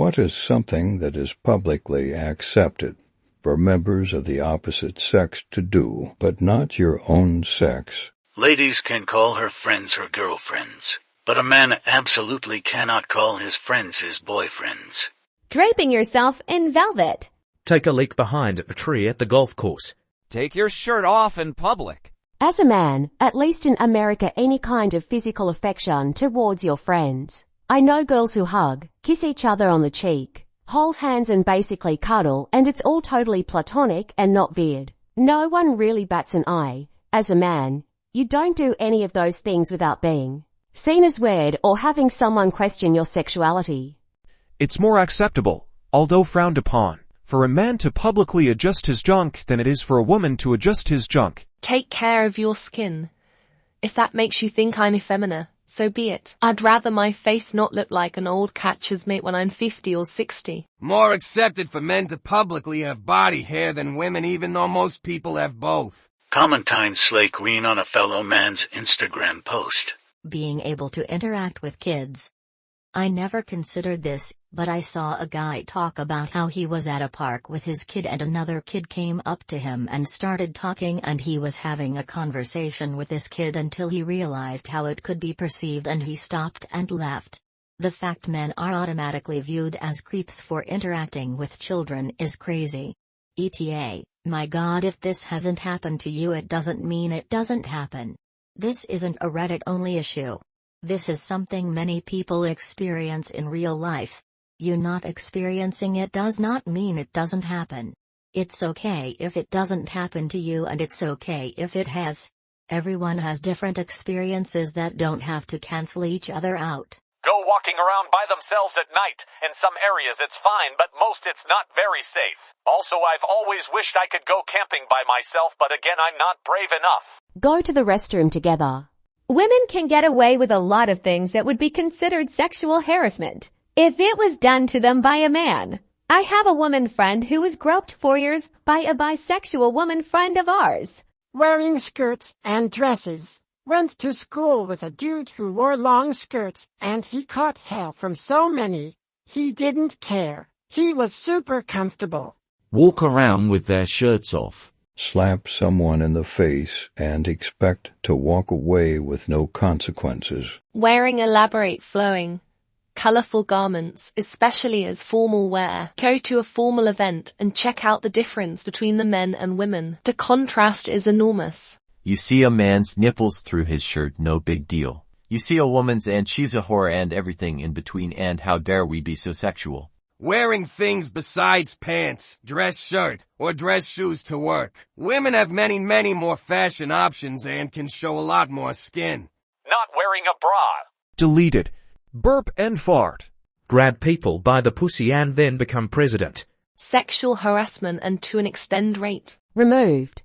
What is something that is publicly accepted for members of the opposite sex to do, but not your own sex? Ladies can call her friends her girlfriends, but a man absolutely cannot call his friends his boyfriends. Draping yourself in velvet. Take a leak behind a tree at the golf course. Take your shirt off in public. As a man, at least in America, any kind of physical affection towards your friends. I know girls who hug, kiss each other on the cheek, hold hands and basically cuddle, and it's all totally platonic and not weird. No one really bats an eye. As a man, you don't do any of those things without being seen as weird or having someone question your sexuality. It's more acceptable, although frowned upon, for a man to publicly adjust his junk than it is for a woman to adjust his junk. Take care of your skin. If that makes you think I'm effeminate, so be it. I'd rather my face not look like an old catcher's mitt when I'm 50 or 60. More accepted for men to publicly have body hair than women, even though most people have both. Clementine slay queen on a fellow man's Instagram post. Being able to interact with kids. I never considered this, but I saw a guy talk about how he was at a park with his kid and another kid came up to him and started talking, and he was having a conversation with this kid until he realized how it could be perceived and he stopped and left. The fact men are automatically viewed as creeps for interacting with children is crazy. ETA, my God, if this hasn't happened to you, it doesn't mean it doesn't happen. This isn't a Reddit-only issue. This is something many people experience in real life. You not experiencing it does not mean it doesn't happen. It's okay if it doesn't happen to you, and it's okay if it has. Everyone has different experiences that don't have to cancel each other out. Go walking around by themselves at night. In some areas it's fine, but most it's not very safe. Also, I've always wished I could go camping by myself, but again, I'm not brave enough. Go to the restroom together. Women can get away with a lot of things that would be considered sexual harassment if it was done to them by a man. I have a woman friend who was groped for years by a bisexual woman friend of ours. Wearing skirts and dresses. Went to school with a dude who wore long skirts, and he caught hell from so many. He didn't care. He was super comfortable. Walk around with their shirts off. Slap someone in the face and expect to walk away with no consequences. Wearing elaborate flowing, colorful garments, especially as formal wear. Go to a formal event and check out the difference between the men and women. The contrast is enormous. You see a man's nipples through his shirt, no big deal. You see a woman's and she's a whore and everything in between, and how dare we be so sexual. Wearing things besides pants, dress shirt, or dress shoes to work. Women have many more fashion options and can show a lot more skin. Not wearing a bra. Deleted. Burp and fart. Grab people by the pussy and then become president. Sexual harassment and to an extent rape. Removed.